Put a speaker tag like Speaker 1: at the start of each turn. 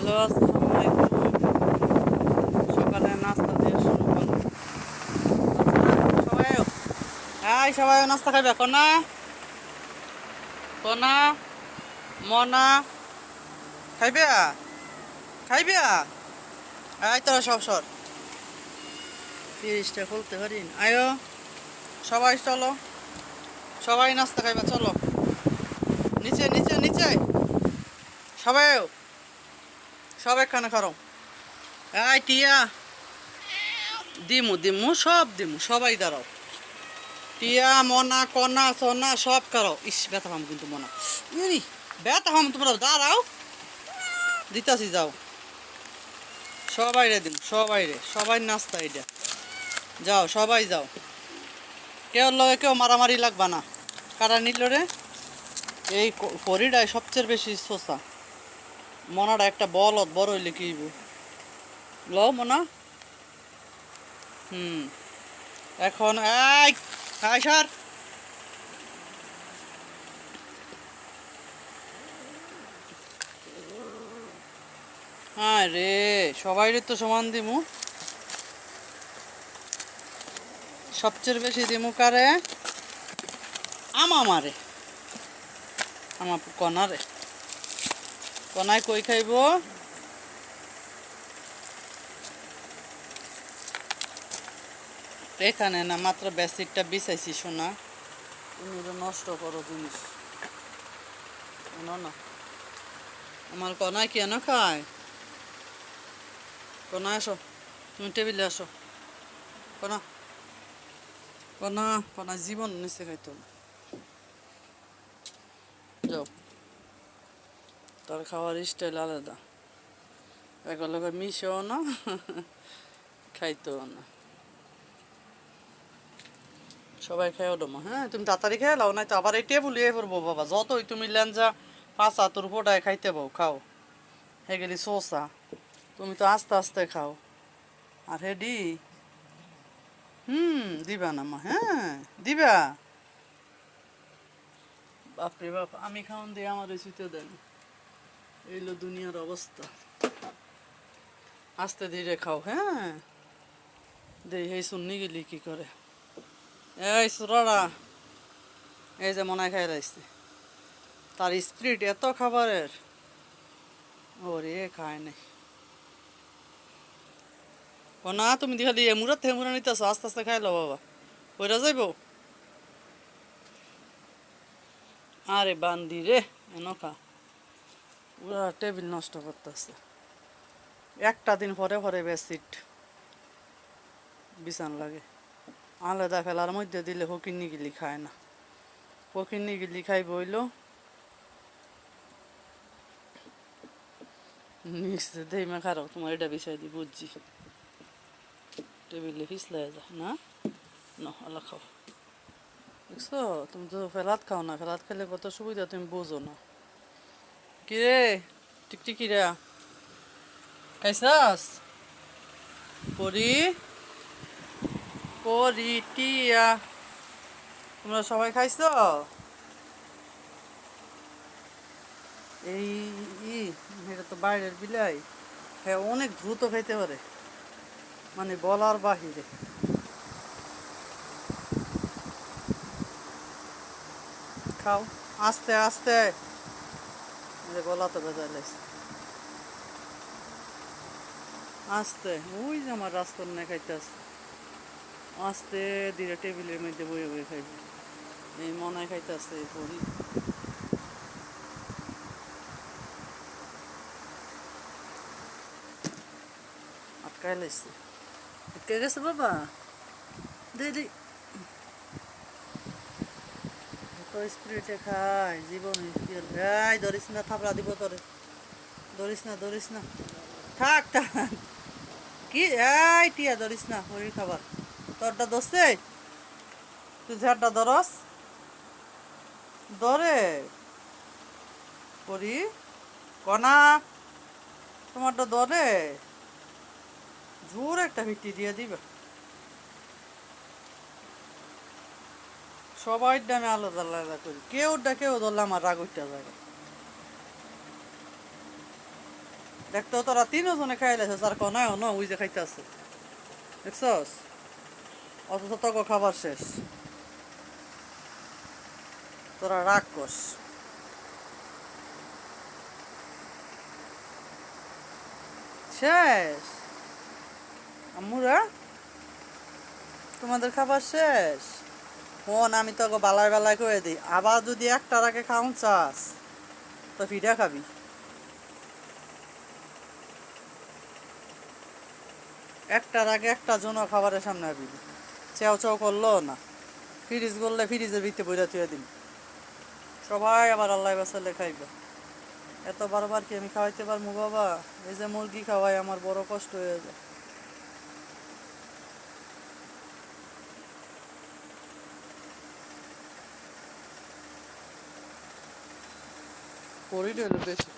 Speaker 1: Hello, আসসালামু আলাইকুম। সকালে নাস্তা দিয়ে শুরু করলাম। সবাই হাই, সবাই নাস্তা খাইবে? কনা কনা মনা খাইবে? খাইবে? আয় তোরা সব সর, ফ্রিজটা খুলতে পারি না। আয়ো সবাই, চলো সবাই নাস্তা খাইবে, চলো নিচে নিচে নিচে সবাই, সব একখানে খারো। আয় টিয়া, দিমু দিমু সব দিমু, সবাই দাঁড়াও। টিয়া মনা কনা সোনা সব খারো। ইস ব্যথা পাম কিন্তু মনা, ইরি ব্যথা পাম, তোমরা দাঁড়াও, দিতাছি যাও। সবাই রে দিন, সবাই রে, সবাই নাস্তা এটা, যাও সবাই যাও। কেউ লগে কেউ মারামারি লাগবা না। কারা নিল রে? এই পরিটাই সবচেয়ে বেশি শোষা। মনাটা একটা বলত বড় হইলে কি হইব? লও মনা। হুম, এখন এই আয় সার। হ্যাঁ রে, সবাই রে তো সমান দিমু। সবচেয়ে বেশি দিমু কারে? আমারে, আমার কনারে। কনায় কই খাইব? এখানে না, মাত্র বেসিকটা বিছাইছি শোনা। তুমি তো নষ্ট করো জিনিস, না। আমার কনায় কেন খায়? কনায় আসো, তুমি টেবিলে আসো। কনা কনা কনা জীবন নিচে খাইতো না। যাও, তার খাওয়ার স্টাইল আলাদা। এগুলোকে মিশেও না, খাইতেও না। সবাই খেয়েও দমা। হ্যাঁ, তুমি তাড়াতাড়ি খেয়ে লাও, নাই তো আবার এই টেবুলিয়ে পড়বো বাবা। যতই তুমি লেঞ্জা পাঁচা তোর ফোটায় খাইতে পাও, খাও। হে গেলি সোসা, তুমি তো আস্তে আস্তে খাও। আর হেডি দিবা না মা, হ্যাঁ দিবা। বাপরে বাপ, আমি খাওন দিয়ে আমার শুতে দেন। এইলো দুনিয়ার অবস্থা। আস্তে ধীরে খাও, হ্যাঁ। দেই এই শুননি গেলি কি করে। এই সুরারা, এই যে মনে খাই রাখছে, তার স্পিরিট এত খাবারের, ওরে খায় নাই। ও না, তুমি দেখা দিয়ে মুরাত থেকে মুরা নিতেছো, আস্তে আস্তে খাই লো বাবা, ওইটা যাইব। আরে বান্দি রে, এনকা ওরা টেবিল নষ্ট করতেছে। একটা দিন পরে পরে বেসিট বিছান লাগে। আলাদা ফেলার মধ্যে দিলে হকিন্নি গিলি খায় না। হকিন্নি গিলি খাই বইল নিশ্চয় দেই মা, খারাপ তোমার এটা বিষয় দি বুঝছি। টেবিলে ফিসলাই যা না, আল্লাহ খাও। দেখছো, তুমি তো ফেলাত খাও না, ফেলাত খেলে কত সুবিধা তুমি বোঝো না। কিরে টিকটিকিরা, খাইছাস? পরি পরি টিয়া, তোমরা সবাই খাইছো? এই এটা তো বাইরের বিলাই, হ্যাঁ অনেক দ্রুত খাইতে পারে, মানে বলার বাহিরে। খাও আস্তে আস্তে, গলা তো বেজায় লাগছে। আস্তে, ওই যে আমার রাজকন্যা খাইতে আসছে। আস্তে ধীরে টেবিলের মধ্যে বয়ে বয়ে খাইবে। এই মনে খাইতে আসছে এই পরি। আটকায় লাগছে, আটকে গেছে বাবা। দিদি তো স্পিরিটে খায় জীবন। এই ধরিস না, থাপড়া দিব তোরে। ধরিস না ধরিস না, থাক থাক। কি এই টিয়া, ধরিস না, হরির খাবার। তোরটা ধরছে, তুই ঝাড়টা ধরস, ধরে করি। কনা, তোমারটা ধরে, জোর একটা ভিটি দিয়ে দিবে। সবাই আমি আলাদা আলাদা করি, কেউ ধরলে আমার রাগ উঠতে যায়। দেখতো তোরা তিনজনে খাইলেছ আর কোনায় ন ওই যে খাইতে আছে দেখছস অথচ তোকে খাবার শেষ তোরা রাগ কস শেষ আম্মুরা তোমাদের খাবার শেষ ফোন আমি তোকে বালাই বালাই করে দিই আবার যদি একটার আগে খাওন চাস তো ফিডা খাবি একটার আগে একটা জন খাবারের সামনে আবি চেও চেও করলো না ফ্রিজ করলে ফ্রিজের ভিতরে বইরা তুই দিন সবাই আবার আল্লাহ বাসালে খাইবে এত বারবার কি আমি খাওয়াইতে পারবো বাবা এই যে মুরগি খাওয়াই আমার বড় কষ্ট হয়ে যায় করিডোর বেশি